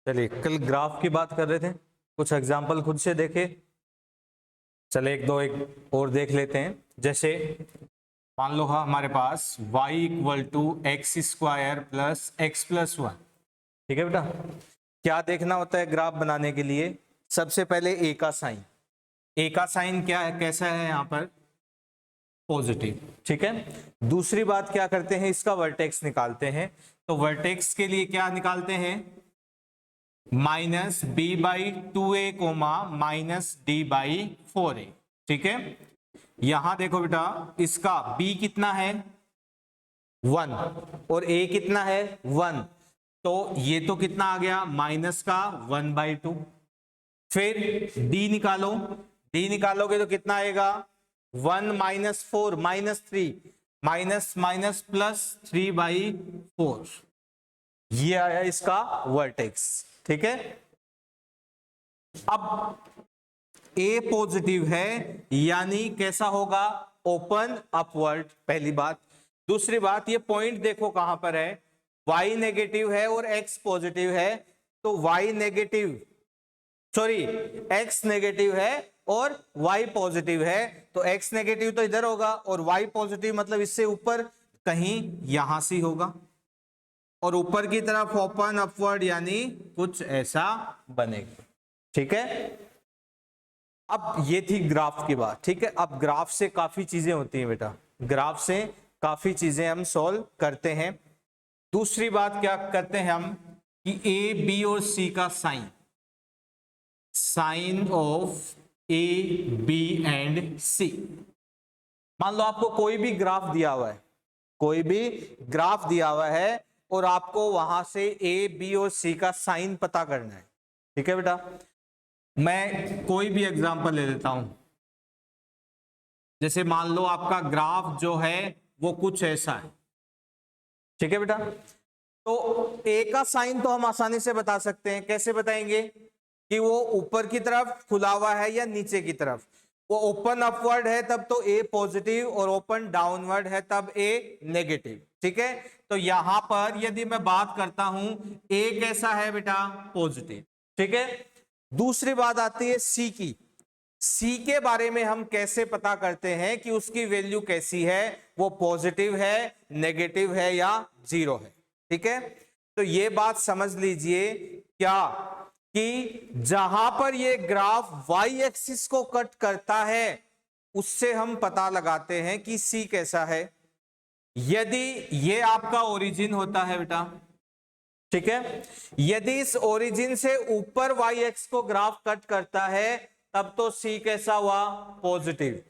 चलिए, कल ग्राफ की बात कर रहे थे, कुछ एग्जाम्पल खुद से देखे। चले एक और देख लेते हैं। जैसे मान लो हमारे पास y equal to x square plus x plus one. ठीक है बेटा, क्या देखना होता है ग्राफ बनाने के लिए? सबसे पहले ए का साइन। ए का साइन क्या है, कैसा है यहाँ पर? पॉजिटिव। ठीक है, दूसरी बात क्या करते हैं, इसका वर्टेक्स निकालते हैं। तो वर्टेक्स के लिए क्या निकालते हैं? Minus B by 2a comma minus D by 4a। ठीक है, यहां देखो बेटा, इसका b कितना है 1 और a कितना है 1, तो ये तो कितना आ गया माइनस का 1/2। फिर d निकालो, d निकालोगे तो कितना आएगा 1 minus 4 minus 3 minus minus plus 3/4। ये आया इसका वर्टेक्स। ठीक है, अब A पॉजिटिव है यानी कैसा होगा? ओपन अपवर्ड, पहली बात। दूसरी बात, ये पॉइंट देखो कहां पर है, Y नेगेटिव है और X पॉजिटिव है, तो Y negative sorry X negative है और Y पॉजिटिव है, तो X नेगेटिव तो इधर होगा और Y पॉजिटिव मतलब इससे ऊपर कहीं यहां से होगा, और ऊपर की तरफ ओपन अपवर्ड यानी कुछ ऐसा बनेगा। ठीक है, अब ये थी ग्राफ की बात। ठीक है, अब ग्राफ से काफी चीजें होती हैं बेटा, ग्राफ से काफी चीजें हम सॉल्व करते हैं। दूसरी बात क्या करते हैं हम कि ए बी और सी का sine, sine of A B and C. मान लो आपको कोई भी ग्राफ दिया हुआ है, कोई भी ग्राफ दिया हुआ है और आपको वहां से ए बी और सी का साइन पता करना है। ठीक है बेटा, मैं कोई भी एग्जांपल ले लेता हूं। जैसे मान लो आपका ग्राफ जो है वो कुछ ऐसा है। ठीक है बेटा, तो ए का साइन तो हम आसानी से बता सकते हैं। कैसे बताएंगे? कि वो ऊपर की तरफ खुला हुआ है या नीचे की तरफ। वो ओपन अपवर्ड है तब तो ए पॉजिटिव, और ओपन डाउनवर्ड है तब ए नेगेटिव। ठीक है, तो यहां पर यदि मैं बात करता हूं, ए कैसा है बेटा? पॉजिटिव। ठीक है, दूसरी बात आती है सी की। सी के बारे में हम कैसे पता करते हैं कि उसकी वैल्यू कैसी है, वो पॉजिटिव है, नेगेटिव है या जीरो है? ठीक है, तो ये बात समझ लीजिए क्या कि जहां पर ये ग्राफ वाई एक्सिस को कट करता है उससे हम पता लगाते हैं कि सी कैसा है। यदि ये आपका ओरिजिन होता है बेटा, ठीक है, यदि इस ओरिजिन से ऊपर वाई एक्स को ग्राफ कट करता है तब तो सी कैसा हुआ? पॉजिटिव।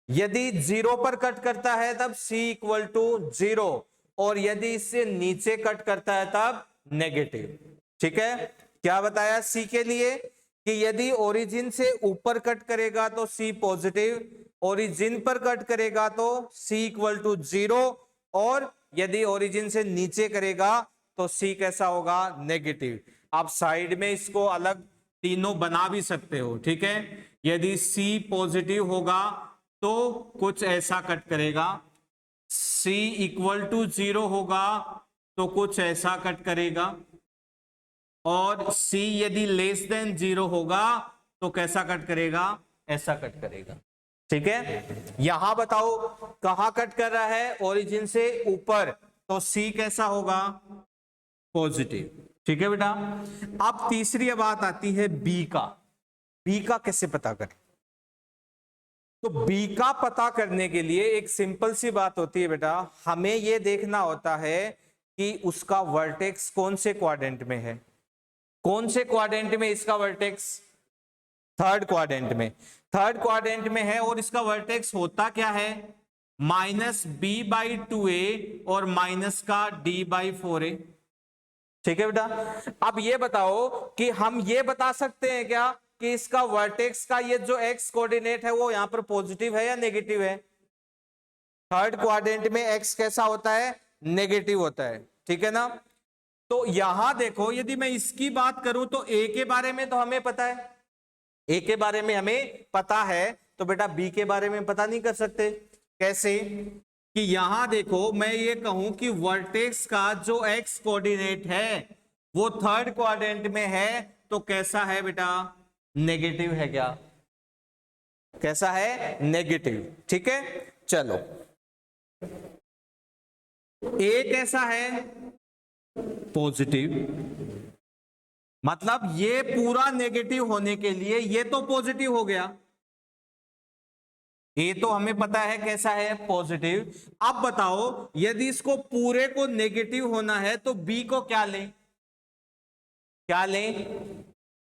यदि जीरो पर कट करता है तब सी इक्वल टू 0, और यदि इससे नीचे कट करता है तब नेगेटिव। ठीक है, क्या बताया सी के लिए कि यदि ओरिजिन से ऊपर कट करेगा तो सी पॉजिटिव, ओरिजिन पर कट करेगा तो सी इक्वल टू 0, और यदि ओरिजिन से नीचे करेगा तो सी कैसा होगा? नेगेटिव। आप साइड में इसको अलग तीनों बना भी सकते हो। ठीक है, यदि सी पॉजिटिव होगा तो कुछ ऐसा कट करेगा, सी इक्वल टू 0 होगा तो कुछ ऐसा कट करेगा, और सी यदि लेस देन 0 होगा तो कैसा कट करेगा? ऐसा कट करेगा। ठीक है, यहां बताओ कहां कट कर रहा है? ओरिजिन से ऊपर, तो सी कैसा होगा? पॉजिटिव। ठीक है बेटा, अब तीसरी बात आती है बी का। बी का कैसे पता करें? तो बी का पता करने के लिए एक सिंपल सी बात होती है बेटा, हमें यह देखना होता है कि उसका वर्टेक्स कौन से क्वाड्रेंट में है। कौन से क्वाड्रेंट में इसका वर्टेक्स? थर्ड क्वाड्रेंट में। थर्ड क्वाड्रेंट में है और इसका वर्टेक्स होता क्या है? माइनस बी बाई 2a और माइनस का डी बाई 4a। ठीक है बेटा, अब ये बताओ कि हम ये बता सकते हैं क्या कि इसका वर्टेक्स का ये जो एक्स कोऑर्डिनेट है वो यहां पर पॉजिटिव है या नेगेटिव है? थर्ड क्वाड्रेंट में एक्स कैसा होता है? नेगेटिव होता है। ठीक है ना, तो यहां देखो यदि मैं इसकी बात करूं तो ए के बारे में तो हमें पता है, ए के बारे में हमें पता है, तो बेटा बी के बारे में पता नहीं कर सकते। कैसे? कि यहां देखो मैं ये कहूं कि वर्टेक्स का जो एक्स कोऑर्डिनेट है वो थर्ड क्वाड्रेंट में है, तो कैसा है बेटा, नेगेटिव है क्या, कैसा है, नेगेटिव। ठीक है, चलो ए कैसा है, पॉजिटिव। मतलब ये पूरा नेगेटिव होने के लिए ये तो पॉजिटिव हो गया, ये तो हमें पता है कैसा है, पॉजिटिव। अब बताओ यदि इसको पूरे को नेगेटिव होना है तो बी को क्या लें, क्या लें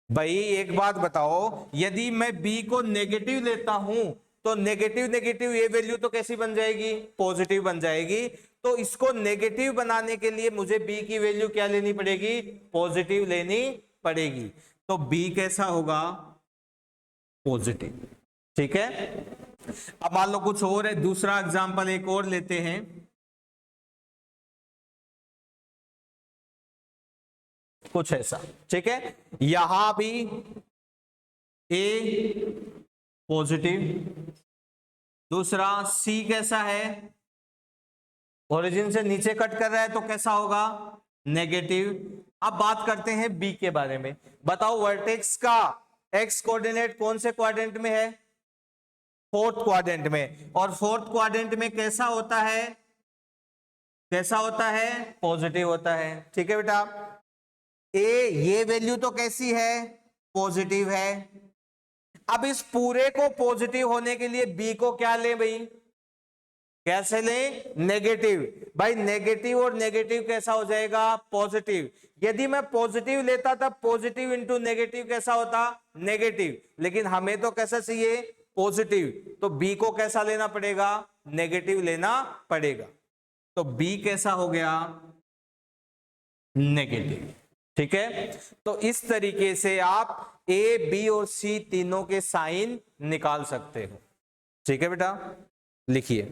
भाई, एक बात बताओ, यदि मैं बी को नेगेटिव लेता हूं तो नेगेटिव नेगेटिव ये वैल्यू तो कैसी बन जाएगी, पॉजिटिव बन जाएगी। तो इसको नेगेटिव बनाने के लिए मुझे बी की वैल्यू क्या लेनी पड़ेगी, पॉजिटिव लेनी पड़ेगी। तो बी कैसा होगा, पॉजिटिव। ठीक है, अब मान लो कुछ और है, दूसरा एग्जांपल एक और लेते हैं। कुछ ऐसा, ठीक है, यहां भी ए पॉजिटिव, दूसरा सी कैसा है, ओरिजिन से नीचे कट कर रहा है तो कैसा होगा, नेगेटिव। अब बात करते हैं बी के बारे में। बताओ वर्टेक्स का एक्स कोऑर्डिनेट कौन से क्वाड्रेंट में है, फोर्थ क्वाड्रेंट में, और फोर्थ क्वाड्रेंट में कैसा होता है, कैसा होता है, पॉजिटिव होता है। ठीक है बेटा, ए ये वैल्यू तो कैसी है, पॉजिटिव है। अब इस पूरे को पॉजिटिव होने के लिए बी को क्या ले भाई, कैसे लें, नेगेटिव। भाई नेगेटिव और नेगेटिव कैसा हो जाएगा, पॉजिटिव। यदि मैं पॉजिटिव लेता तब पॉजिटिव इंटू नेगेटिव कैसा होता, नेगेटिव। लेकिन हमें तो कैसा चाहिए, पॉजिटिव, तो बी को कैसा लेना पड़ेगा, नेगेटिव लेना पड़ेगा। तो बी कैसा हो गया, नेगेटिव। ठीक है, तो इस तरीके से आप ए बी और सी तीनों के साइन निकाल सकते हो। ठीक है बेटा, लिखिए।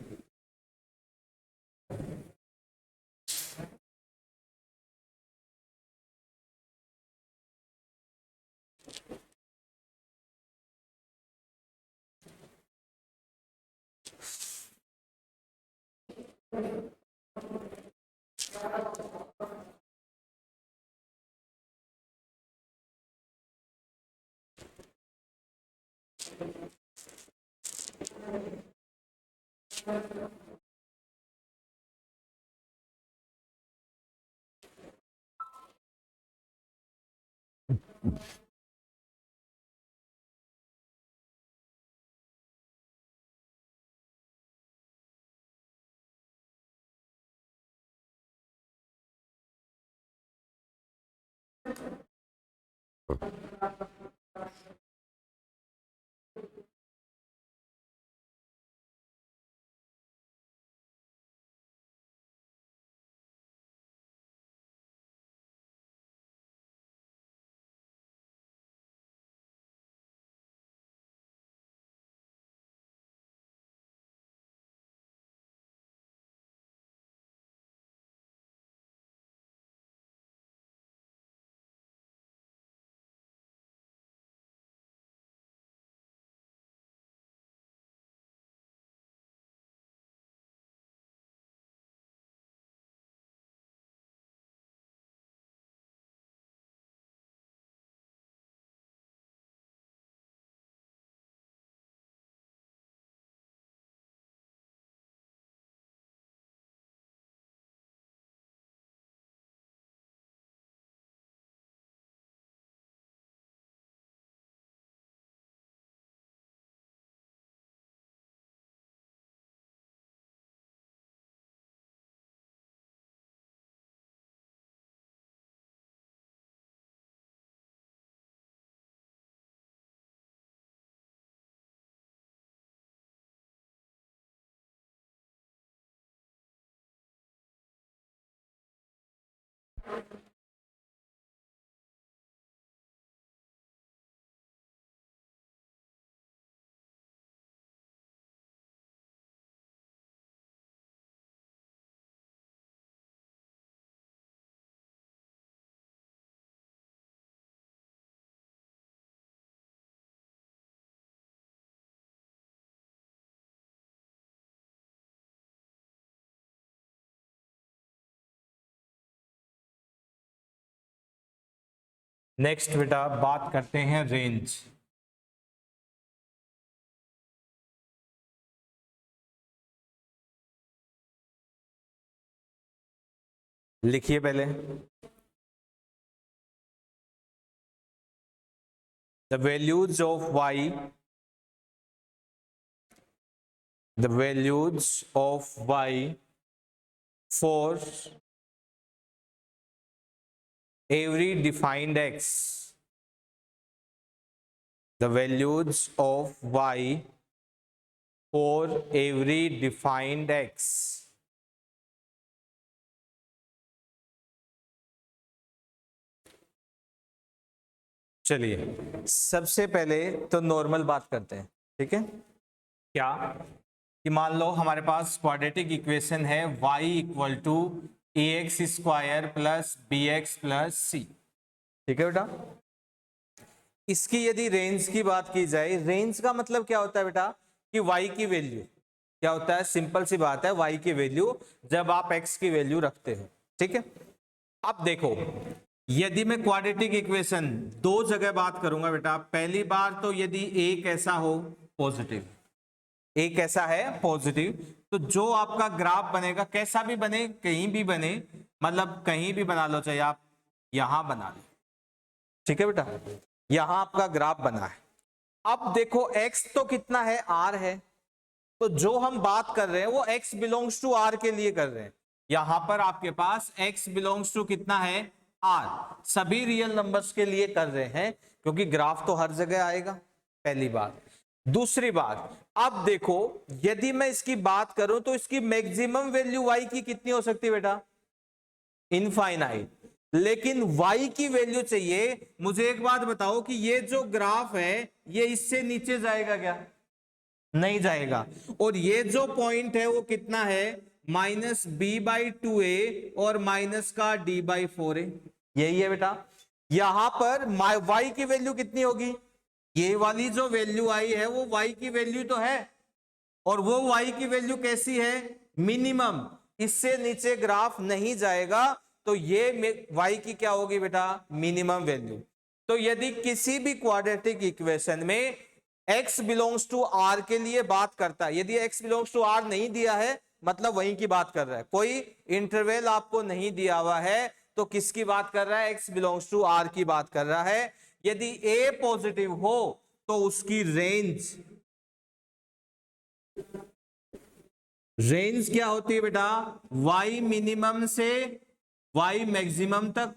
नेक्स्ट बेटा बात करते हैं रेंज। लिखिए पहले, the values of y, the values of y for every defined x, the values of y for every defined x। चलिए सबसे पहले तो नॉर्मल बात करते हैं, ठीक है। क्या कि मान लो हमारे पास क्वाड्रेटिक इक्वेशन है y equal to A X square plus B X plus C, ठीक है बेटा। इसकी यदि रेंज की बात की जाए, रेंज का मतलब क्या होता है बेटा कि y की वैल्यू क्या होता है, सिंपल सी बात है, y की वैल्यू जब आप x की वैल्यू रखते हो, ठीक है। अब देखो, यदि मैं क्वाड्रेटिक इक्वेशन दो जगह बात करूंगा बेटा, पहली बार तो यदि a कैसा हो पॉजिटिव, a कैसा है पॉजिटिव, तो जो आपका ग्राफ बनेगा कैसा भी बने, कहीं भी बने, मतलब कहीं भी बना लो, चाहे आप यहां बना लो, ठीक है बेटा, यहां आपका ग्राफ बना है। अब देखो x तो कितना है, r है, तो जो हम बात कर रहे हैं वो x बिलोंग्स टू r के लिए कर रहे हैं। यहां पर आपके पास x बिलोंग्स टू कितना है, r, सभी रियल नंबर्स के लिए कर रहे हैं, क्योंकि ग्राफ तो हर जगह आएगा, पहली बात। दूसरी बात, अब देखो यदि मैं इसकी बात करूं तो इसकी मैक्सिमम वैल्यू y की कितनी हो सकती है बेटा, इनफाइनाइट। लेकिन y की वैल्यू चाहिए, मुझे एक बात बताओ कि ये जो ग्राफ है ये इससे नीचे जाएगा क्या, नहीं जाएगा। और ये जो पॉइंट है वो कितना है, माइनस बी बाई टू ए और माइनस का डी बाई फोर ए, यही है बेटा। यहां पर y की वैल्यू कितनी होगी, ये वाली जो वैल्यू आई है वो y की वैल्यू तो है, और वो y की वैल्यू कैसी है, मिनिमम, इससे नीचे ग्राफ नहीं जाएगा, तो ये y की क्या होगी बेटा, मिनिमम वैल्यू। तो यदि किसी भी क्वाड्रेटिक इक्वेशन में x बिलोंग्स टू r के लिए बात करता है, यदि x बिलोंग्स टू r नहीं दिया है मतलब वहीं की बात कर रहा है, कोई इंटरवल आपको नहीं दिया हुआ है, तो किसकी बात कर रहा है, x बिलोंग्स टू r की बात कर रहा है। यदि a पॉजिटिव हो तो उसकी रेंज क्या होती है बेटा, y मिनिमम से y मैक्सिमम तक।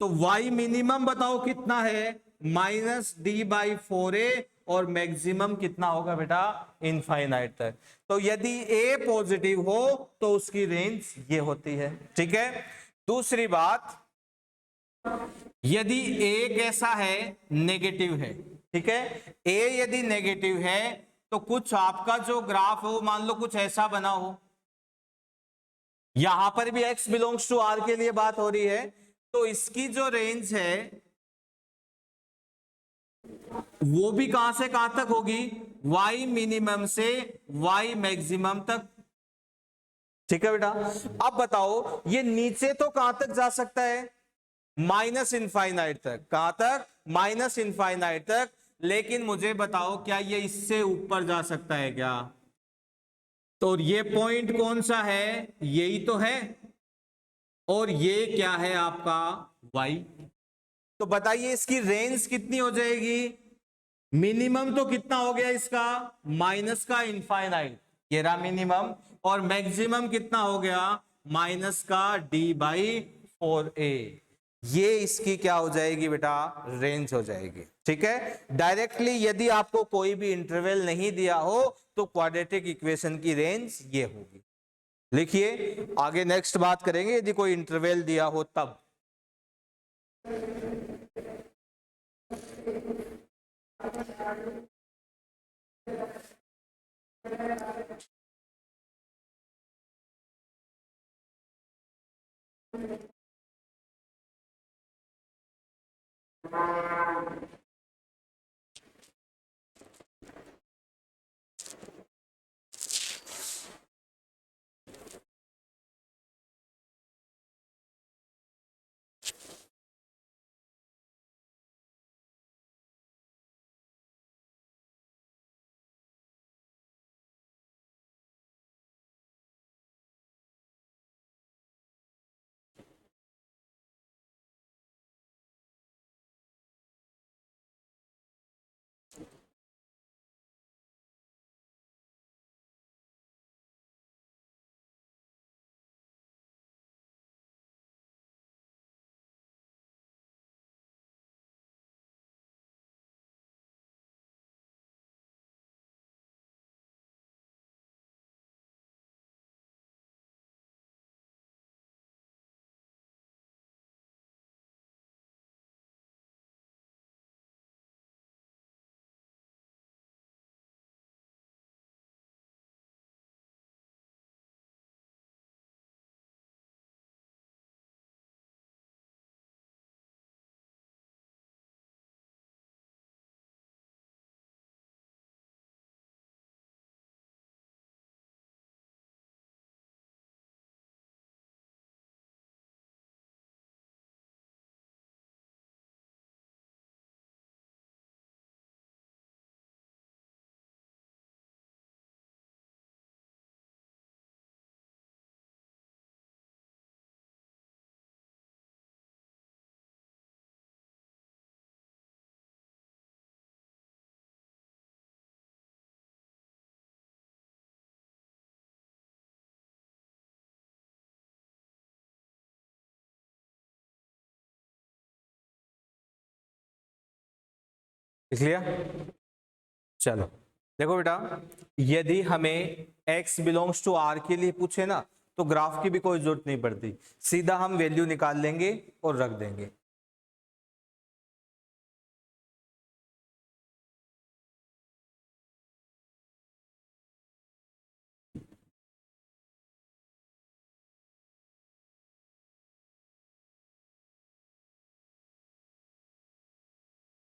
तो y मिनिमम बताओ कितना है, माइनस डी बाई फोर ए, और मैक्सिमम कितना होगा बेटा, इनफाइनाइट तक। तो यदि a पॉजिटिव हो तो उसकी रेंज ये होती है, ठीक है। दूसरी बात, यदि a कैसा है, नेगेटिव है, ठीक है, a यदि नेगेटिव है तो कुछ आपका जो ग्राफ हो मान लो कुछ ऐसा बना हो, यहां पर भी x बिलोंग्स टू r के लिए बात हो रही है, तो इसकी जो रेंज है वो भी कहां से कहां तक होगी, y मिनिमम से y मैक्सिमम तक, ठीक है बेटा। अब बताओ ये नीचे तो कहां तक जा सकता है, माइनस इनफाइनाइट तक, कहां तक, माइनस इनफाइनाइट तक। लेकिन मुझे बताओ क्या ये इससे ऊपर जा सकता है क्या, तो ये पॉइंट कौन सा है, यही तो है, और ये क्या है आपका y। तो बताइए इसकी रेंज कितनी हो जाएगी, मिनिमम तो कितना हो गया इसका, माइनस का इनफाइनाइट, ये रहा मिनिमम, और मैक्सिमम कितना हो गया, माइनस का डी बाई फोर ए। ये इसकी क्या हो जाएगी बेटा, रेंज हो जाएगी, ठीक है। डायरेक्टली यदि आपको कोई भी इंटरवल नहीं दिया हो तो क्वाड्रेटिक इक्वेशन की रेंज ये होगी। लिखिए, आगे नेक्स्ट बात करेंगे यदि कोई इंटरवल दिया हो तब। लिया। चलो देखो बेटा, यदि हमें x बिलोंग्स टू r के लिए पूछे ना, तो ग्राफ की भी कोई जरूरत नहीं पड़ती, सीधा हम वैल्यू निकाल लेंगे और रख देंगे।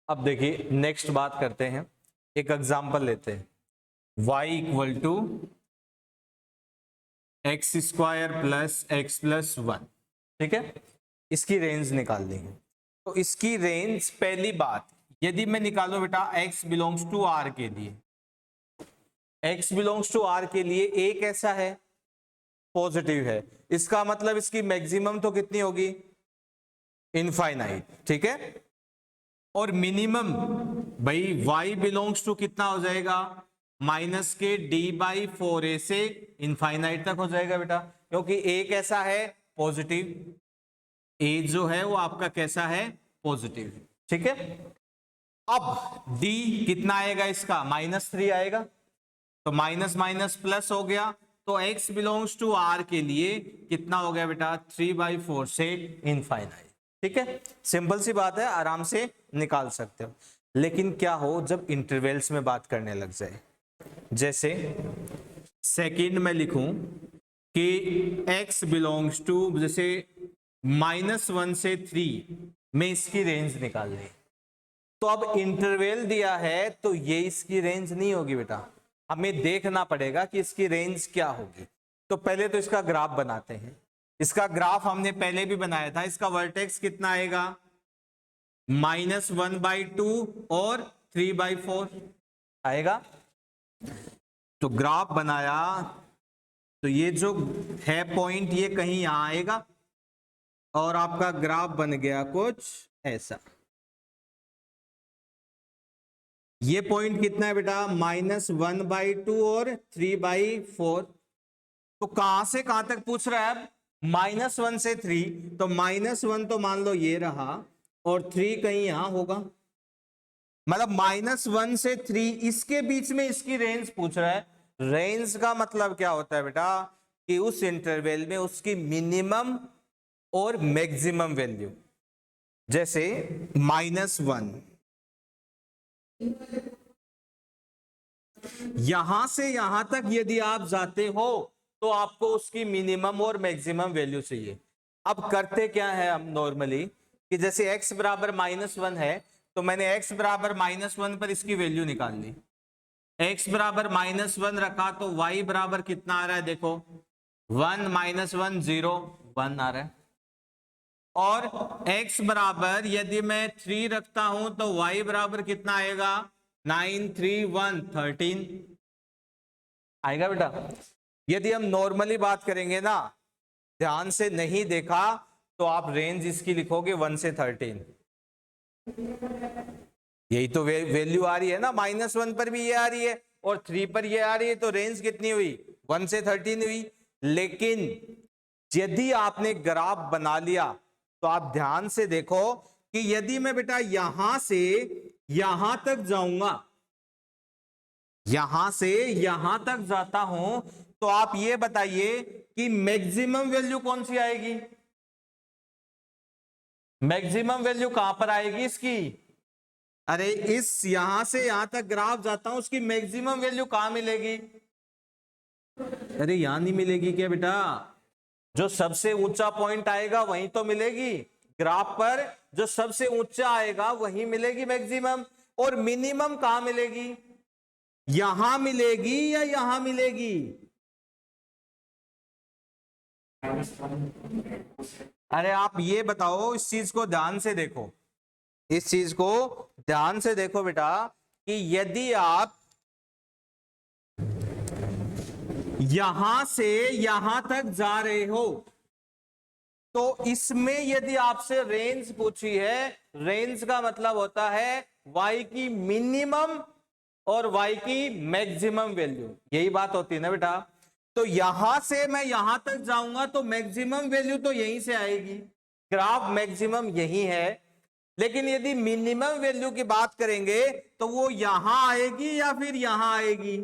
अब देखिए नेक्स्ट बात करते हैं, एक एग्जांपल लेते हैं, y equal to x square plus x plus one. ठीक है, इसकी रेंज निकाल देंगे। तो इसकी रेंज, पहली बात, यदि मैं निकालूं बेटा x बिलोंग्स टू r के लिए, x बिलोंग्स टू r के लिए a कैसा है, पॉजिटिव है, इसका मतलब इसकी मैक्सिमम तो कितनी होगी, इनफाइनाइट। ठीक है, और मिनिमम भाई y बिलोंग्स टू कितना हो जाएगा, माइनस के d/4a से इनफाइनाइट तक हो जाएगा बेटा, क्योंकि a कैसा है, पॉजिटिव, a जो है वो आपका कैसा है, पॉजिटिव। ठीक है, अब d कितना आएगा इसका, -3 आएगा, तो माइनस माइनस प्लस हो गया, तो x बिलोंग्स टू r के लिए कितना हो गया बेटा, 3/4 से इनफाइनाइट। ठीक है, सिंपल सी बात है, आराम से निकाल सकते हो। लेकिन क्या हो जब इंटरवल्स में बात करने लग जाए, जैसे सेकंड में लिखूं कि x बिलोंग्स टू, जैसे -1 से 3 में इसकी रेंज निकालनी, तो अब इंटरवल दिया है तो ये इसकी रेंज नहीं होगी बेटा, हमें देखना पड़ेगा कि इसकी रेंज क्या होगी। तो पहले तो इसका ग्राफ बनाते हैं। इसका ग्राफ हमने पहले भी बनाया था, इसका वर्टेक्स कितना आएगा, -1/2 और 3/4 आएगा। तो ग्राफ बनाया, तो ये जो है पॉइंट ये कहीं यहां आएगा, और आपका ग्राफ बन गया कुछ ऐसा। ये पॉइंट कितना है बेटा, -1/2 और 3/4। तो कहां से कहां तक पूछ रहा है, अब -1 से 3, तो -1 तो मान लो ये रहा, और 3 कहीं यहां होगा, मतलब -1 से 3 इसके बीच में इसकी रेंज पूछ रहा है। रेंज का मतलब क्या होता है बेटा, कि उस इंटरवल में उसकी मिनिमम और मैक्सिमम वैल्यू, जैसे -1, यहां से यहां तक यदि आप जाते हो तो आपको उसकी मिनिमम और मैक्सिमम वैल्यू चाहिए। अब करते क्या है हम नॉर्मली, कि जैसे x बराबर -1 है, तो मैंने x बराबर -1 पर इसकी वैल्यू निकाल ली, x बराबर -1 रखा, तो y बराबर कितना आ रहा है, देखो 1 - 1 0 1 आ रहा है, और x बराबर यदि मैं 3 रखता हूं तो y बराबर कितना आएगा, 9 3 1 13 आएगा बेटा। यदि हम नॉर्मली बात करेंगे ना, ध्यान से नहीं देखा, तो आप रेंज इसकी लिखोगे 1 से 13, यही तो वैल्यू आ रही है ना, -1 पर भी ये आ रही है और 3 पर ये आ रही है, तो रेंज कितनी हुई, 1 से 13 हुई। लेकिन यदि आपने ग्राफ बना लिया, तो आप ध्यान से देखो कि यदि मैं बेटा यहां से यहां तक जाऊंगा, यहां से यहां तक जाता हूं, तो आप ये बताइए कि मैक्सिमम वैल्यू कौन सी आएगी, मैक्सिमम वैल्यू कहां पर आएगी इसकी, अरे इस यहां से यहां तक ग्राफ जाता हूं, उसकी मैक्सिमम वैल्यू कहां मिलेगी, अरे यहां नहीं मिलेगी क्या बेटा, जो सबसे ऊंचा पॉइंट आएगा वहीं तो मिलेगी, ग्राफ पर जो सबसे ऊंचा आएगा वहीं मिलेगी मैक्सिमम, और मिनिमम कहां मिलेगी, यहां मिलेगी या यहां मिलेगी, अरे आप ये बताओ, इस चीज को ध्यान से देखो, इस चीज को ध्यान से देखो बेटा, कि यदि आप यहां से यहां तक जा रहे हो, तो इसमें यदि आपसे रेंज पूछी है, रेंज का मतलब होता है y की मिनिमम और y की मैक्सिमम वैल्यू, यही बात होती है ना बेटा। तो यहां से मैं यहां तक जाऊंगा तो मैक्सिमम वैल्यू तो यहीं से आएगी, ग्राफ मैक्सिमम यही है, लेकिन यदि मिनिमम वैल्यू की बात करेंगे तो वो यहां आएगी या फिर यहां आएगी,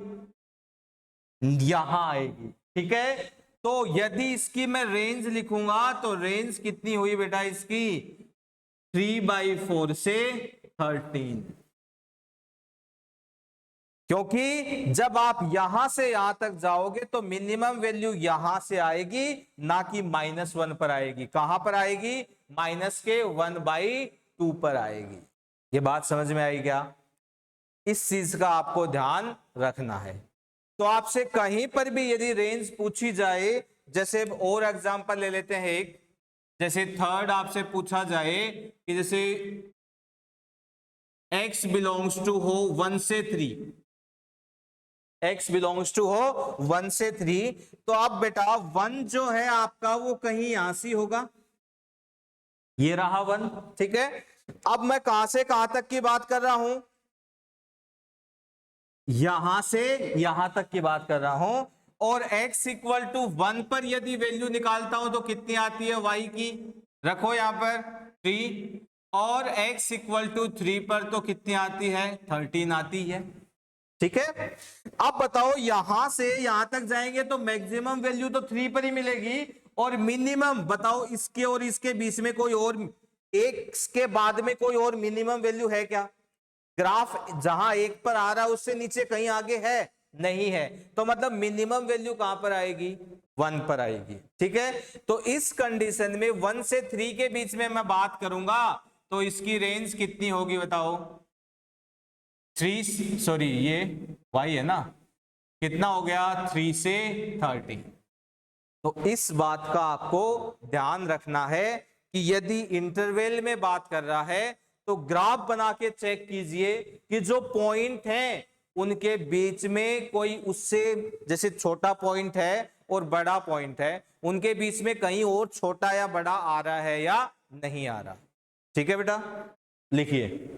यहां आएगी। ठीक है, तो यदि इसकी मैं रेंज लिखूंगा तो रेंज कितनी हुई बेटा इसकी, 3/4 से 13, क्योंकि जब आप यहां से यहां तक जाओगे तो मिनिमम वैल्यू यहां से आएगी, ना कि -1 पर आएगी। कहां पर आएगी, -1/2 पर आएगी। ये बात समझ में आई क्या, इस चीज का आपको ध्यान रखना है। तो आपसे कहीं पर भी यदि रेंज पूछी जाए, जैसे और एग्जांपल ले लेते हैं एक, जैसे थर्ड आपसे पूछा जाए कि जैसे x बिलोंग्स टू हो 1 से 3, x बिलोंग्स टू हो 1 से 3, तो अब बेटा 1 जो है आपका वो कहीं यहां से होगा, ये रहा 1। ठीक है, अब मैं कहां से कहां तक की बात कर रहा हूं, यहां से यहां तक की बात कर रहा हूं। और x इक्वल टू 1 पर यदि वैल्यू निकालता हूं तो कितनी आती है y की, रखो यहां पर 3, और x इक्वल टू 3 पर तो कितनी आती है, 13 आती है। ठीक है, अब बताओ यहां से यहां तक जाएंगे तो मैक्सिमम वैल्यू तो 3 पर ही मिलेगी, और मिनिमम बताओ इसके और इसके बीच में कोई और, एक के बाद में कोई और मिनिमम वैल्यू है क्या, ग्राफ जहां 1 पर आ रहा है उससे नीचे कहीं आगे है, नहीं है, तो मतलब मिनिमम वैल्यू कहां पर आएगी, 1 पर आएगी। ठीक है, तो इस कंडीशन में 1 से 3 के बीच में मैं बात करूंगा तो इसकी रेंज कितनी होगी बताओ, 3, सॉरी ये y है ना, कितना हो गया, 3 से 13। तो इस बात का आपको ध्यान रखना है कि यदि इंटरवल में बात कर रहा है तो ग्राफ बना के चेक कीजिए कि जो पॉइंट हैं उनके बीच में कोई उससे, जैसे छोटा पॉइंट है और बड़ा पॉइंट है, उनके बीच में कहीं और छोटा या बड़ा आ रहा है या नहीं आ रहा। ठीक है बेटा, लिखिए।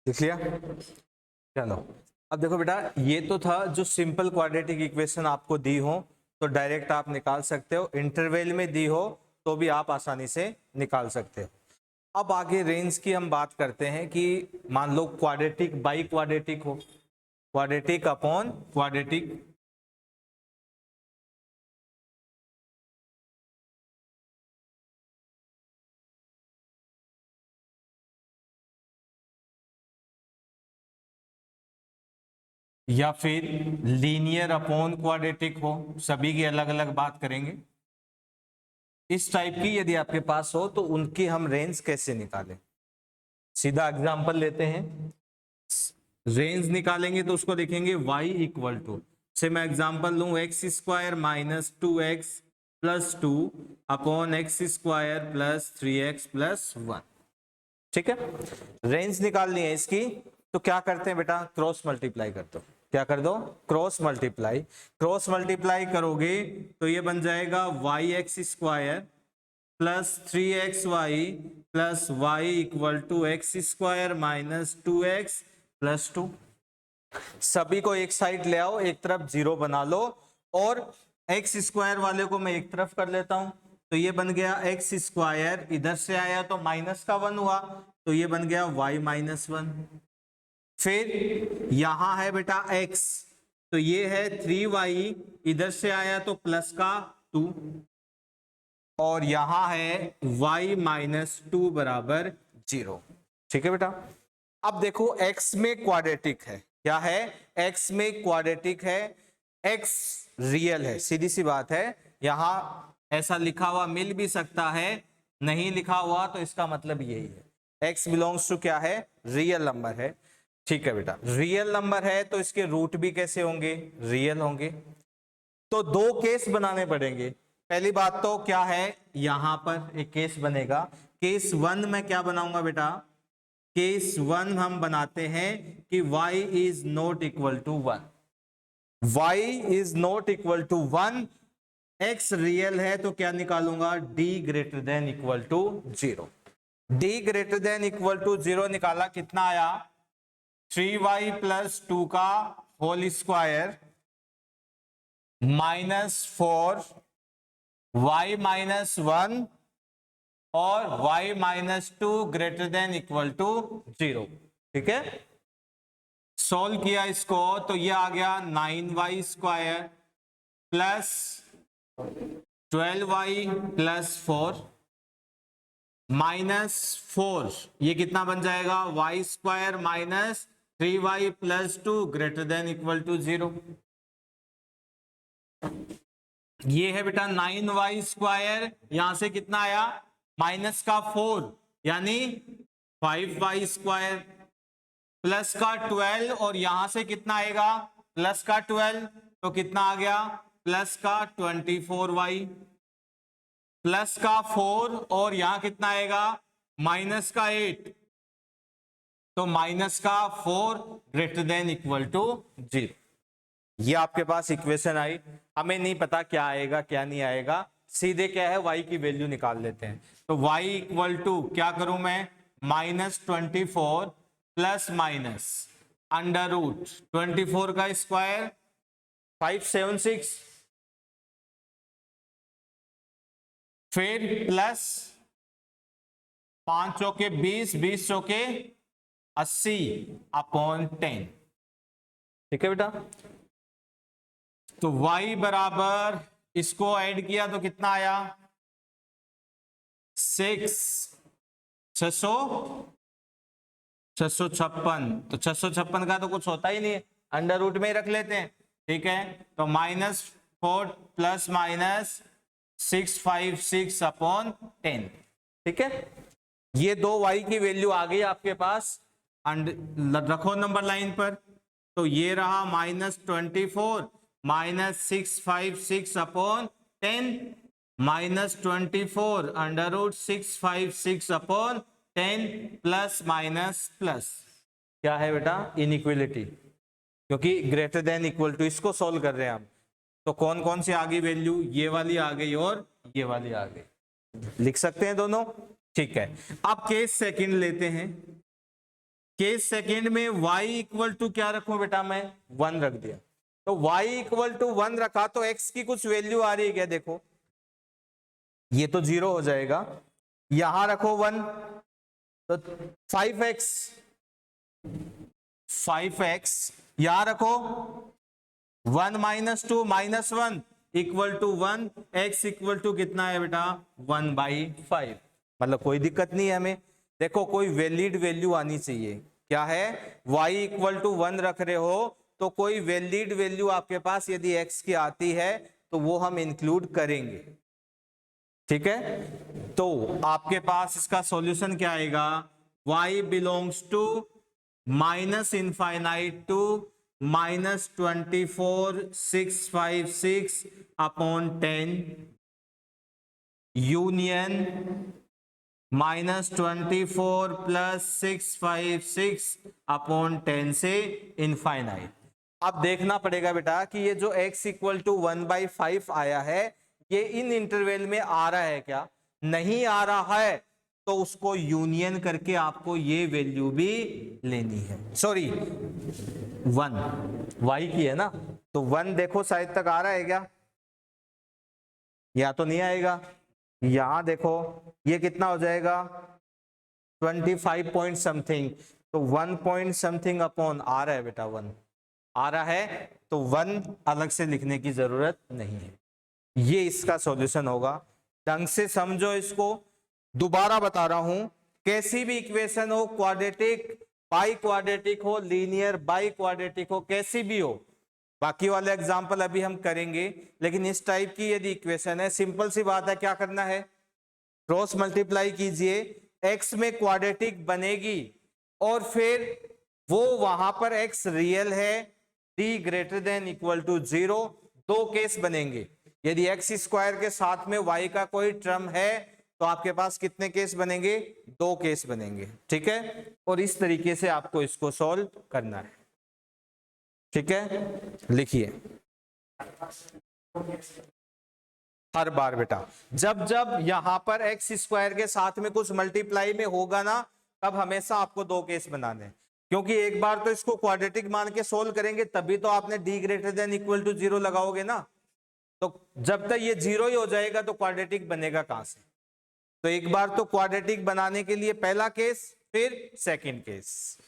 लिख लिया? चलो अब देखो बेटा, ये तो था जो सिंपल क्वाड्रेटिक इक्वेशन आपको दी हो तो डायरेक्ट आप निकाल सकते हो, इंटरवल में दी हो तो भी आप आसानी से निकाल सकते हो। अब आगे रेंज की हम बात करते हैं कि मान लो क्वाड्रेटिक बाई क्वाड्रेटिक हो, क्वाड्रेटिक अपॉन क्वाड्रेटिक, या फिर लीनियर अपॉन क्वाड्रेटिक हो, सभी की अलग अलग बात करेंगे। इस टाइप की यदि आपके पास हो तो उनकी हम रेंज कैसे निकालें? सीधा एग्जांपल लेते हैं, रेंज निकालेंगे तो उसको देखेंगे y इक्वल टू से मैं एग्जांपल लूं x square minus 2x plus 2 upon x square plus 3x plus 1। ठीक है, रेंज निकालनी है इसकी तो क्या करते हैं बेटा, क्रॉस मल्टीप्लाई कर दो। क्या कर दो? Cross multiply. क्रॉस मल्टीप्लाई करोगे तो ये बन जाएगा y x square plus 3xy plus y equal to x square minus 2x plus 2। सभी को एक साइड ले आओ, एक तरफ जीरो बना लो और एक्स स्क्वायर वाले को मैं एक तरफ कर लेता हूं तो ये बन गया एक्स स्क्वायर, इधर से आया तो माइनस का 1 हुआ तो ये बन गया y माइनस 1। फिर यहां है बेटा x तो ये है 3y, इधर से आया तो प्लस का 2 और यहां है y माइनस 2 बराबर 0। ठीक है बेटा, अब देखो x में क्वाड्रेटिक है, क्या है? x में क्वाड्रेटिक है, x रियल है, सीधी सी बात है। यहां ऐसा लिखा हुआ मिल भी सकता है, नहीं लिखा हुआ तो इसका मतलब यही है x बिलोंग्स टू क्या है? रियल नंबर है। ठीक है बेटा, रियल नंबर है तो इसके रूट भी कैसे होंगे? रियल होंगे। तो दो केस बनाने पड़ेंगे। पहली बात तो क्या है, यहां पर एक केस बनेगा, केस 1 में क्या बनाऊंगा बेटा? केस 1 हम बनाते हैं कि y is not equal to 1, y is not equal to 1, x real है तो क्या निकालूंगा? d greater than equal to 0। d greater than equal to 0 निकाला, कितना आया? 3y प्लस 2 का whole square minus 4y minus 1 और y minus 2 greater than equal to 0। ठीक है, सोल्व किया इसको तो ये आ गया 9y square plus 12y plus 4 minus 4, ये कितना बन जाएगा? y square minus 3y plus 2 greater than equal to 0। ये है बेटा 9y स्क्वायर, यहां से कितना आया? माइनस का 4 यानी 5y स्क्वायर प्लस का 12 और यहां से कितना आएगा? प्लस का 12 तो कितना आ गया? प्लस का 24y प्लस का 4 और यहां कितना आएगा? माइनस का 8 तो माइनस का 4 ग्रेटर देन इक्वल टू 0। ये आपके पास इक्वेशन आई। हमें नहीं पता क्या आएगा क्या नहीं आएगा, सीधे क्या है y की वैल्यू निकाल लेते हैं। तो y इक्वल टू क्या करूं मैं? Minus 24 plus minus under root 24 का स्क्वायर 576 फिर प्लस 5 चौके 20, 20 चौके 80 अपॉन 10। ठीक है बेटा, तो y बराबर इसको ऐड किया तो कितना आया? 656, तो 656 का तो कुछ होता ही नहीं है, अंडर रूट में ही रख लेते हैं। ठीक है, तो माइनस 4 प्लस माइनस 656 अपॉन 10। ठीक है, ये दो y की वैल्यू आ गई आपके पास, रखो नंबर लाइन पर। तो ये रहा minus 24 minus 656 upon 10 minus 24 under root 656 upon 10 plus minus plus क्या है बेटा? इनइक्वालिटी, क्योंकि ग्रेटर देन इक्वल टू इसको सॉल्व कर रहे हैं हम। तो कौन कौन सी आ गई वैल्यू? ये वाली आ गई और ये वाली आ गई, लिख सकते हैं दोनों। ठीक है, अब केस सेकंड लेते हैं। केस सेकेंड में y इक्वल टू क्या रखूं बेटा, मैं 1 रख दिया। तो y इक्वल टू 1 रखा तो x की कुछ वैल्यू आ रही है क्या, देखो ये तो 0 हो जाएगा, यहां रखो 1 तो 5x, 5x यहां रखो 1 minus two minus 1 equal to 1, x equal to कितना है बेटा 1/5। मतलब कोई दिक्कत नहीं है हमें, देखो कोई वैलिड वैल्यू आनी चाहिए। क्या है, y इक्वल टू 1 रख रहे हो तो कोई वैलिड वैल्यू आपके पास यदि x की आती है तो वो हम इंक्लूड करेंगे। ठीक है, तो आपके पास इसका सॉल्यूशन क्या आएगा, y belongs to minus infinite to -24,656 upon 10 union -24 plus 656 upon 10 से इनफाइनाइट। अब देखना पड़ेगा बेटा कि ये जो x इक्वल टू 1/5 आया है ये इन इंटरवल में आ रहा है क्या, नहीं आ रहा है तो उसको यूनियन करके आपको ये वैल्यू भी लेनी है। सॉरी 1 y की है ना, तो 1 देखो साइड तक आ रहा है क्या, या तो नहीं आएगा। यहां देखो ये कितना हो जाएगा 25 पॉइंट समथिंग, तो 1 पॉइंट समथिंग अपॉन आ रहा है बेटा 1 आ रहा है, तो 1 अलग से लिखने की जरूरत नहीं है। ये इसका सॉल्यूशन होगा, ढंग से समझो इसको। दोबारा बता रहा हूं, कैसी भी इक्वेशन हो, क्वाड्रेटिक बाई क्वाड्रेटिक हो, लीनियर बाई क्वाड्रेटिक हो, कैसी भी हो, बाकी वाले एग्जाम्पल अभी हम करेंगे, लेकिन इस टाइप की यदि इक्वेशन है, सिंपल सी बात है, क्या करना है, क्रॉस मल्टीप्लाई कीजिए, x में क्वाड्रेटिक बनेगी और फिर वो वहां पर x रियल है, d greater than equal to 0, दो केस बनेंगे। यदि x स्क्वायर के साथ में y का कोई टर्म है तो आपके पास कितने केस बनेंगे, दो केस बनेंगे। ठीक है, और इस तरीके से आपको इसको सॉल्व करना है। ठीक है, लिखिए हर बार बेटा जब जब यहां पर एक्स स्क्वायर के साथ में कुछ मल्टीप्लाई में होगा ना, तब हमेशा आपको दो केस बनाने हैं, क्योंकि एक बार तो इसको क्वाड्रेटिक मान के सोल्व करेंगे तभी तो आपने D greater than equal to 0 लगाओगे ना, तो जब तक ये 0 ही हो जाएगा तो क्वाड्रेटिक बनेगा कहां से। तो एक बार तो क्वाड्रेटिक बनाने के लिए पहला केस, फिर सेकंड केस।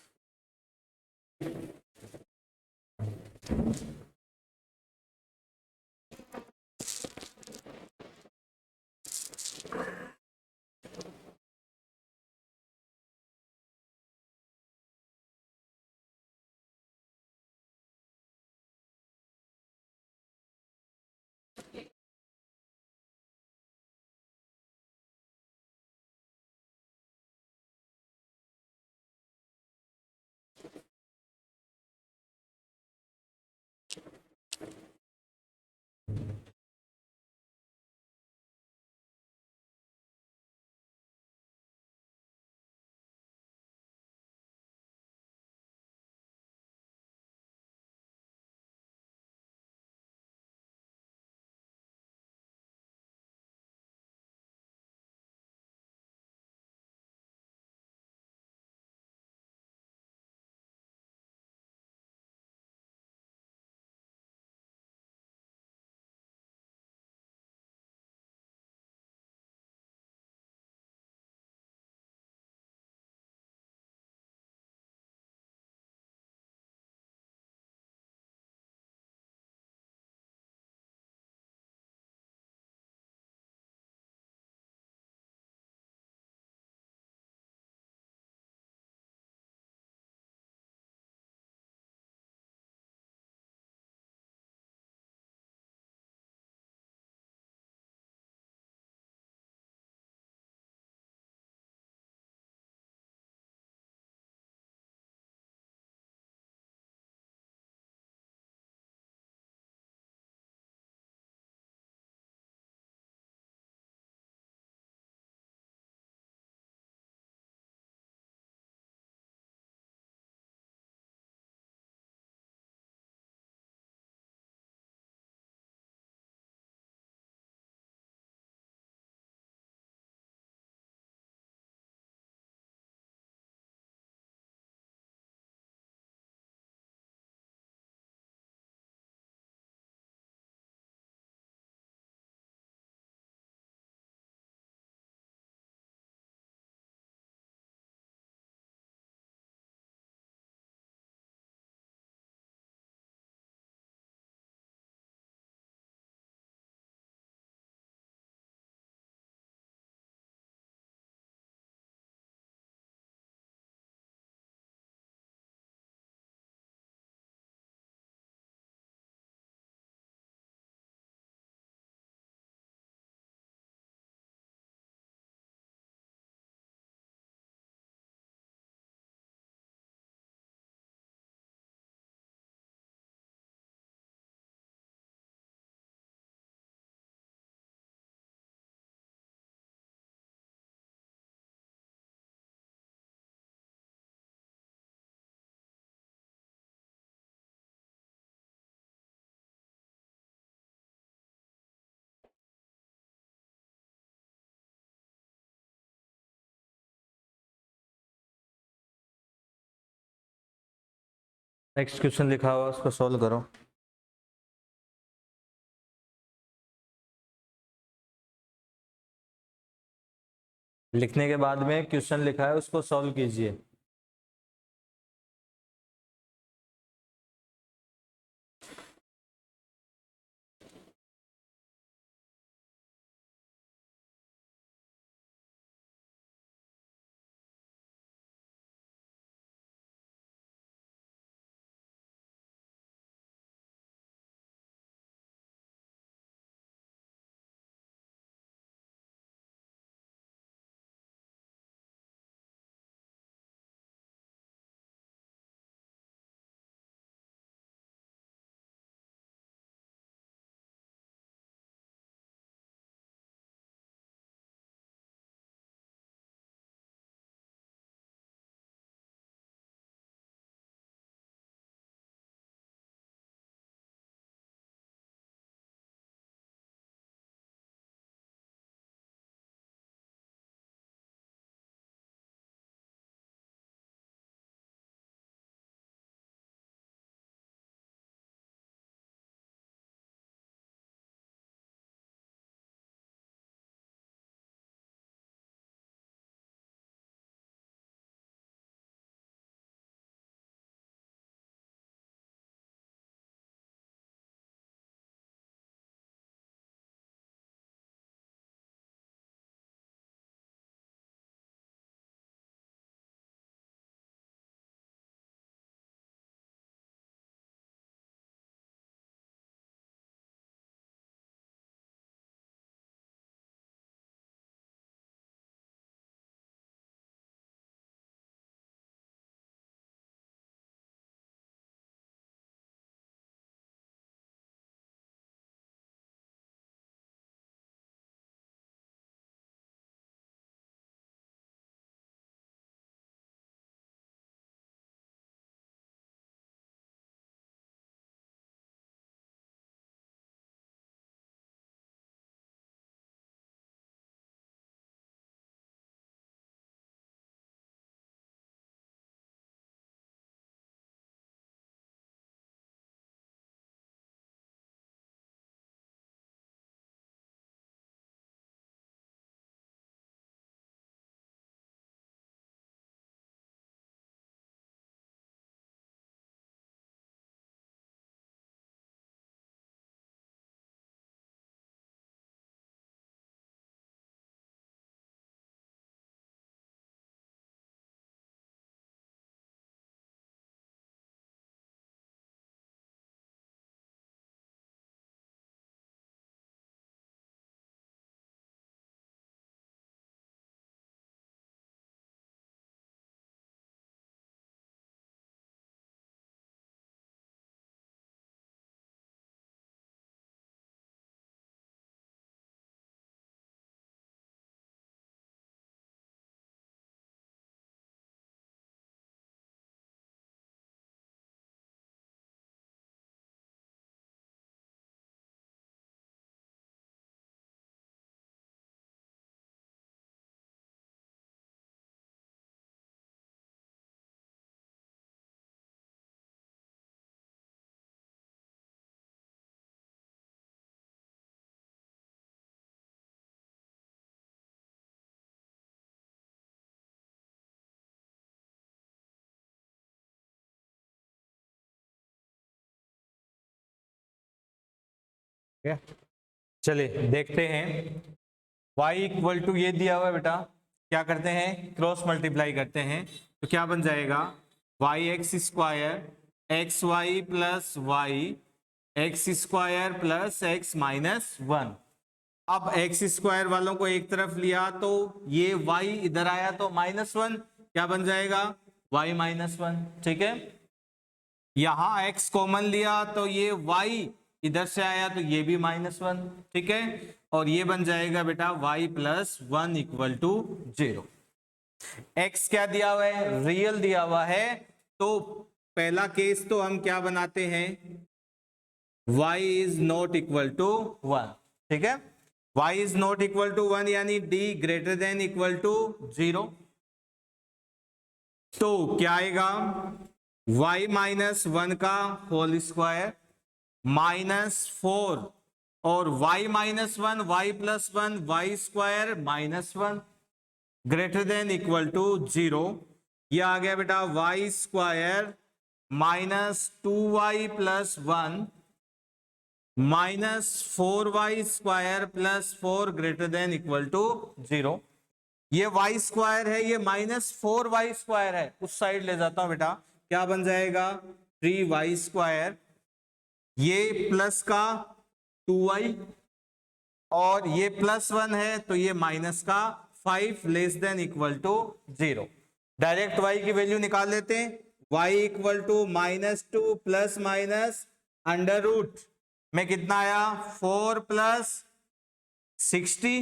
नेक्स्ट क्वेश्चन लिखा हुआ उसको सॉल्व करो। लिखने के बाद में क्वेश्चन लिखा है उसको सॉल्व कीजिए। चलिए देखते हैं। y इक्वल टू ये दिया हुआ है बेटा, क्या करते हैं क्रॉस मल्टीप्लाई करते हैं तो क्या बन जाएगा y x square x y plus y x square plus x minus one. अब एक्स स्क्वायर वालों को एक तरफ लिया तो ये y इधर आया तो माइनस वन, क्या बन जाएगा y माइनस वन। ठीक है, यहां x कॉमन लिया तो ये y इधर से आया तो ये भी माइनस वन। ठीक है, और ये बन जाएगा बेटा y plus one equal to zero. x क्या दिया हुआ है रियल दिया हुआ है, तो पहला केस तो हम क्या बनाते हैं y is not equal to one. ठीक है, y is not equal to one यानी d greater than equal to zero. तो क्या आएगा y माइनस 1 का होल स्क्वायर -4 और y minus 1 y plus 1 y square -1 greater than equal to 0। ये आ गया बेटा y square -2y plus 1 -4y square plus 4 greater than equal to 0। ये y स्क्वायर है, ये -4y स्क्वायर है, उस साइड ले जाता हूं बेटा, क्या बन जाएगा 3y स्क्वायर, ये प्लस का 2y और ये +1 है तो ये माइनस का 5 less than equal to 0। Direct y की वैल्यू निकाल लेते हैं, y equal to -2 plus minus under root में कितना आया 4 + 60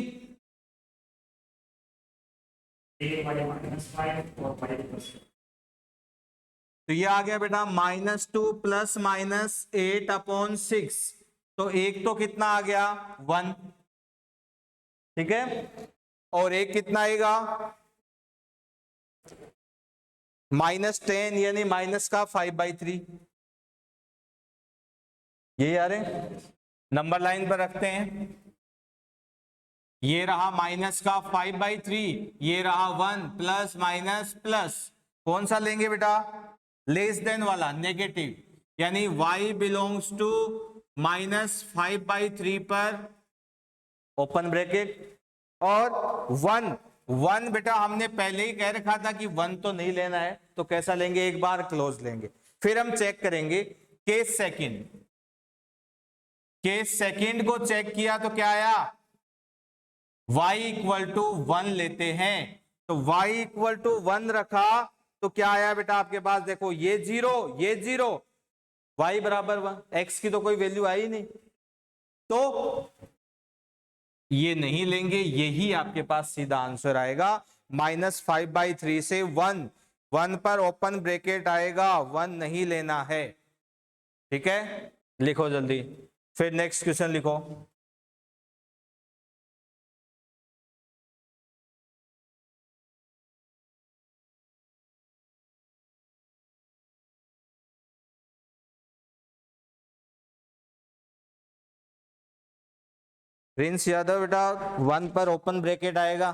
तो ये आ गया बेटा -2 प्लस माइनस 8/6। तो एक तो कितना आ गया 1, ठीक है, और एक कितना आएगा -10 यानी माइनस का 5/3। ये आ रहे नंबर लाइन पर रखते हैं, ये रहा माइनस का 5/3, ये रहा 1 प्लस माइनस प्लस, कौन सा लेंगे बेटा लेस देन वाला नेगेटिव, यानी y बिलोंग्स टू -5/3 पर ओपन ब्रैकेट और 1 बेटा हमने पहले ही कह रखा था कि 1 तो नहीं लेना है, तो कैसा लेंगे एक बार क्लोज लेंगे, फिर हम चेक करेंगे केस सेकंड को चेक किया तो क्या आया y इक्वल टू 1 लेते हैं, तो y इक्वल टू 1 रखा तो क्या आया बेटा आपके पास, देखो ये 0 ये 0, y बराबर 1, x की तो कोई वैल्यू आई नहीं, तो ये नहीं लेंगे, यही आपके पास सीधा आंसर आएगा। -5/3 से 1 पर ओपन ब्रैकेट आएगा, 1 नहीं लेना है, ठीक है, लिखो जल्दी, फिर नेक्स्ट क्वेश्चन लिखो। प्रिंस यादव बेटा 1 पर ओपन ब्रैकेट आएगा,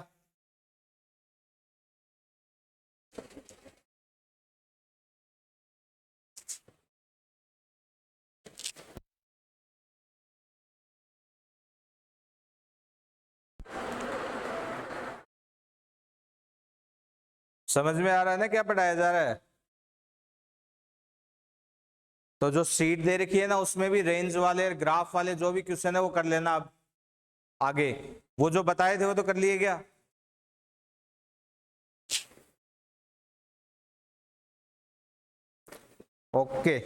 समझ में आ रहा है ना क्या पढ़ाया जा रहा है। तो जो सीट दे रखी है ना उसमें भी रेंज वाले ग्राफ वाले जो भी क्वेश्चन है वो कर लेना, अब आगे वो जो बताए थे वो तो कर लिए क्या। ओके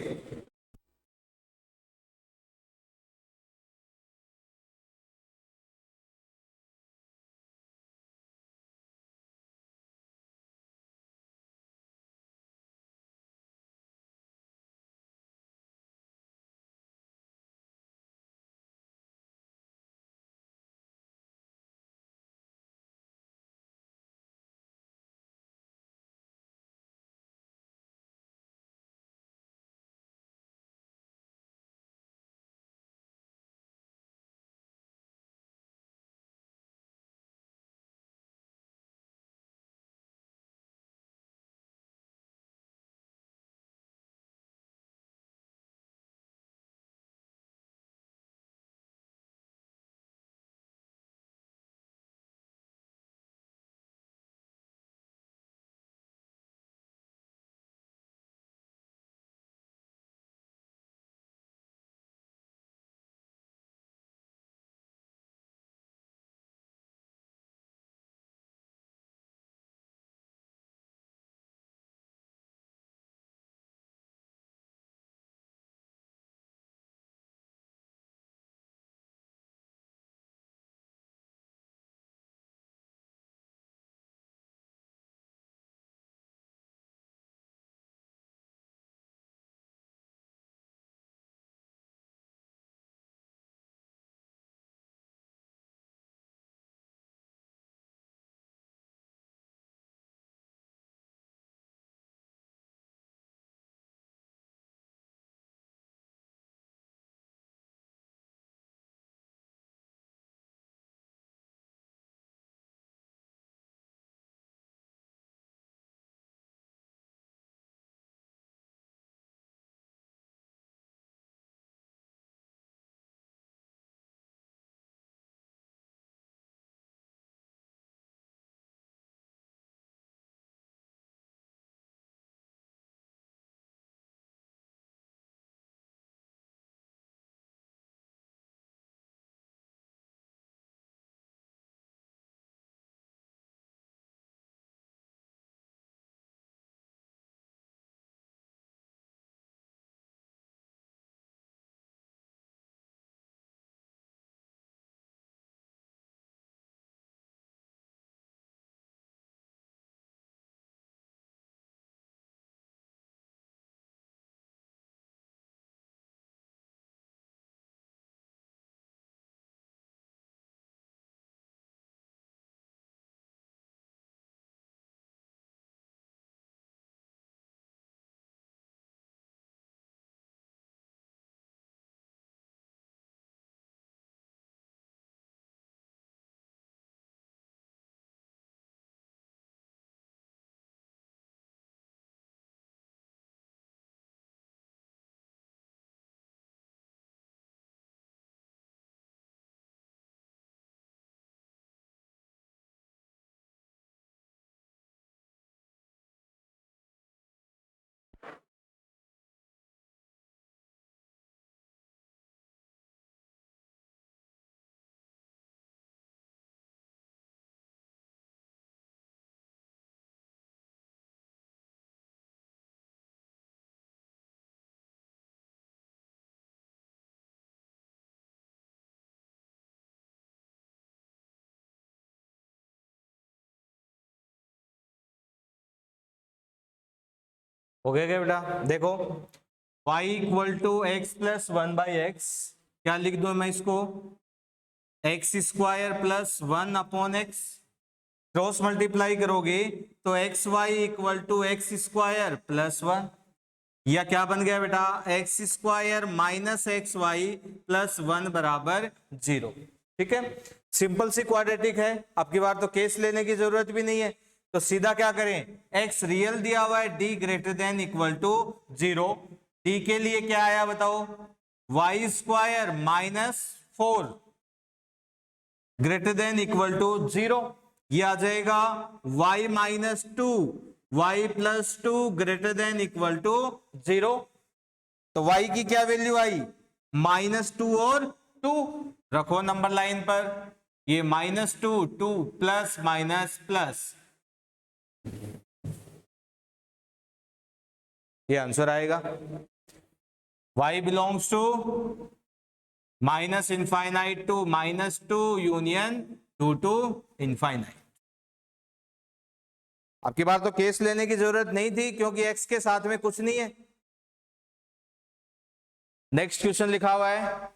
हो गया क्या बेटा? देखो y equal to x plus 1/x, क्या लिख दूं मैं इसको? X square plus 1/x, cross multiply करोगे तो x y equal to x square plus 1, या क्या बन गया बेटा? X square minus x y plus 1 बराबर 0। ठीक है, सिंपल सी क्वाड्रेटिक है, आपकी बार तो केस लेने की जरूरत भी नहीं है। तो सीधा क्या करें, एक्स रियल दिया हुआ है, D greater than equal to 0। D के लिए क्या आया बताओ? Y square minus 4 greater than equal to 0। ये आ जाएगा y minus 2 y plus 2 greater than equal to 0। तो y की क्या वैल्यू आई? -2 और 2। रखो नंबर लाइन पर, ये -2 2 प्लस माइनस प्लस, ये आंसर आएगा। y belongs to minus infinite to -2 union 2 to infinite. आपकी बार तो केस लेने की जरूरत नहीं थी क्योंकि x के साथ में कुछ नहीं है। नेक्स्ट क्वेश्चन लिखा हुआ है,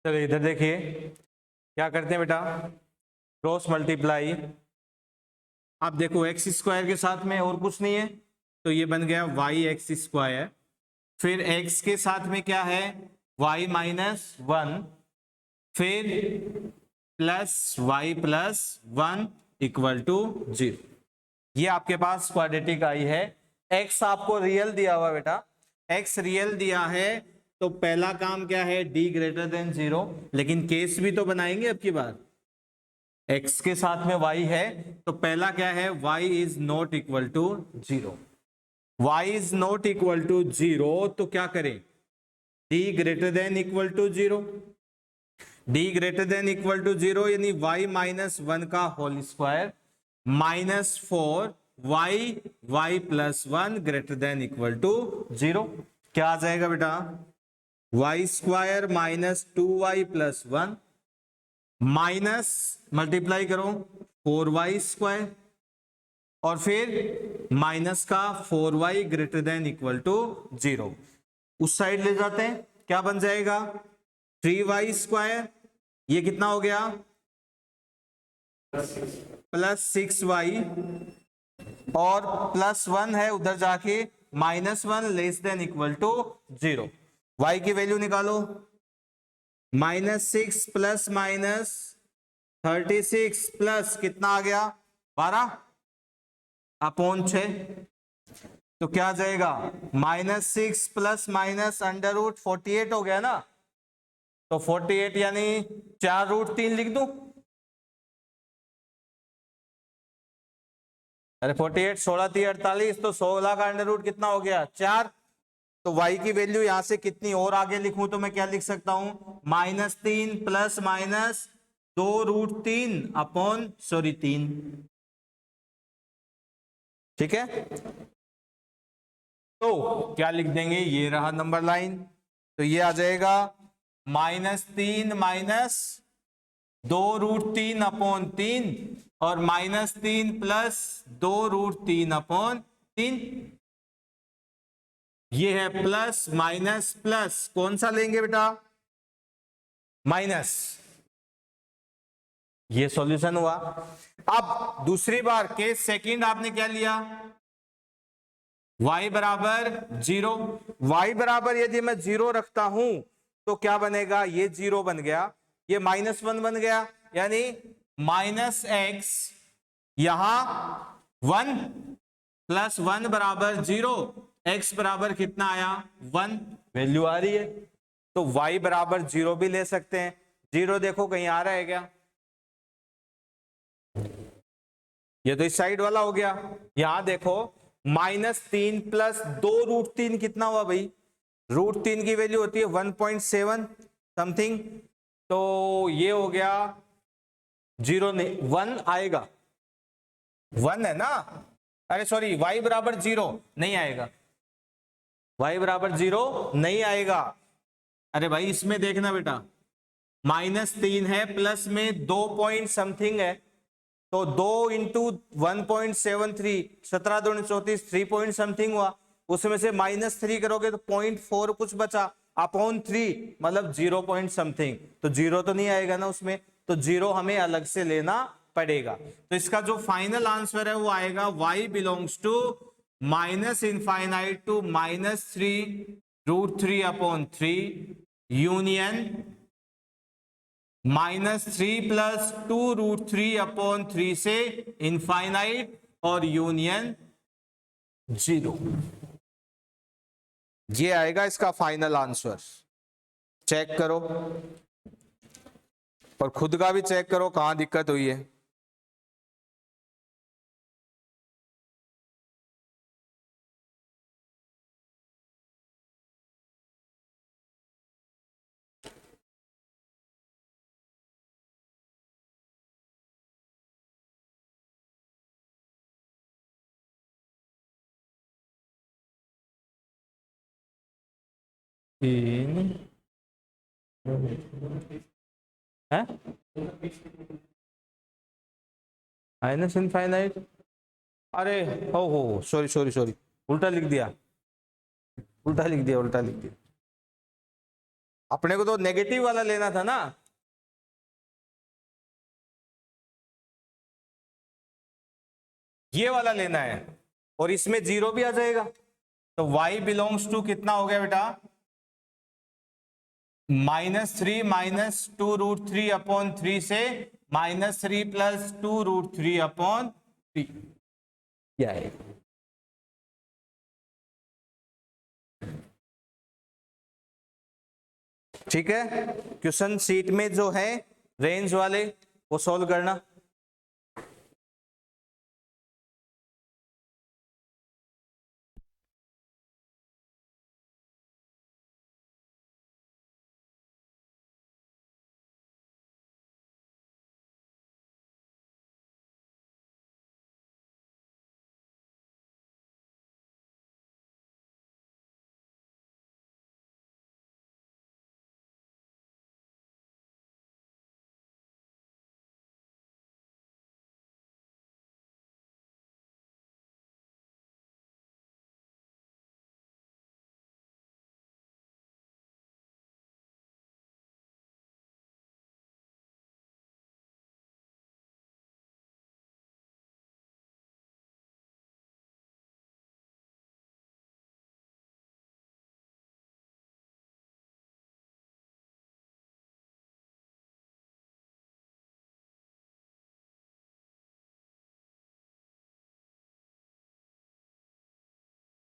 चलो इधर देखिए क्या करते हैं बेटा, क्रॉस मल्टीप्लाई। अब देखो एक्स स्क्वायर के साथ में और कुछ नहीं है, तो ये बन गया वाई एक्स स्क्वायर। फिर एक्स के साथ में क्या है, वाई माइनस वन, फिर plus y plus one equal to 0। ये आपके पास क्वाड्रेटिक आई है। एक्स आपको रियल दिया हुआ बेटा, एक्स रियल दिया है, तो पहला काम क्या है, डी ग्रेटर देन 0। लेकिन केस भी तो बनाएंगे अब की बार, एक्स के साथ में वाई है, तो पहला क्या है, y is not equal to 0। Y is not equal to 0, तो क्या करें, D greater than equal to 0। D greater than equal to 0 यानी वाई माइनस वन का whole square minus 4 y y plus one greater than equal to 0। क्या आ जाएगा बेटा, y square minus 2y plus one minus multiply करो 4y square, और फिर minus का 4y greater than equal to 0। उस साइड ले जाते हैं, क्या बन जाएगा, 3y स्क्वायर, ये कितना हो गया, प्लस 6y, और प्लस 1 है उधर जाके minus 1 less than equal to 0। y की वैल्यू निकालो, -6 प्लस माइनस 36 प्लस कितना आ गया, 12 अपॉन 6, तो क्या आ जाएगा, -6 प्लस माइनस अंडर रूट 48 हो गया ना। तो 48 यानी 4√3 लिख दूं, अरे 48 16 3 48, तो 16 का अंडर रूट कितना हो गया, 4। तो y की वैल्यू यहां से कितनी और आगे लिखूं, तो मैं क्या लिख सकता हूं, -3 प्लस माइनस 2√3 अपॉन 3। ठीक है, तो क्या लिख देंगे, ये रहा नंबर लाइन, तो ये आ जाएगा -3 माइनस 2√3 अपॉन 3 और -3 प्लस 2√3 अपॉन 3। ये है प्लस माइनस प्लस, कौन सा लेंगे बेटा, माइनस। ये सॉल्यूशन हुआ। अब दूसरी बार केस सेकंड आपने क्या लिया, y बराबर 0। y बराबर यदि मैं 0 रखता हूं तो क्या बनेगा, ये 0 बन गया, ये -1 बन गया, यानी -x यहां 1 प्लस 1 बराबर 0, x बराबर कितना आया, 1, वैल्यू आ रही है। तो y बराबर 0 भी ले सकते हैं। 0 देखो कहीं आ रहा है क्या, ये तो इस साइड वाला हो गया। यहां देखो -3 प्लस 2√3 कितना हुआ भाई, √3 की वैल्यू होती है 1.7 समथिंग, तो ये हो गया 0 नहीं 1 आएगा, 1 है ना, अरे सॉरी y बराबर 0 नहीं आएगा, y बराबर 0 नहीं आएगा। अरे भाई इसमें देखना बेटा, -3 है, प्लस में 2 पॉइंट समथिंग है, तो 2 इंटू 1.73, 17 2 34, 3 पॉइंट समथिंग हुआ, उसमें से -3 करोगे तो 0.4 कुछ बचा, अपॉन 3 मतलब 0 पॉइंट समथिंग, तो 0 तो नहीं आएगा ना उसमें, तो 0 हमें अलग से लेना पड़ेगा। तो इसका जो फाइनल आंसर है वो आएगा y belongs to -∞ to -3√3 upon 3 union -3 plus 2√3 upon 3 से इनफाइनाइट और यूनियन 0। ये आएगा इसका फाइनल आंसर। चेक करो और खुद का भी चेक करो कहां दिक्कत हुई है। है माइनस इनफाइनाइट, अरे हो सॉरी सॉरी सॉरी, उल्टा लिख दिया, उल्टा लिख दिया, उल्टा लिख दिया। अपने को तो नेगेटिव वाला लेना था ना, ये वाला लेना है, और इसमें 0 भी आ जाएगा। तो y बिलोंग्स टू कितना हो गया बेटा, -3 माइनस 2√3 अपॉन 3 से -3 प्लस 2√3 अपॉन 3, क्या है। ठीक है, क्वेश्चन सीट में जो है रेंज वाले वो सॉल्व करना।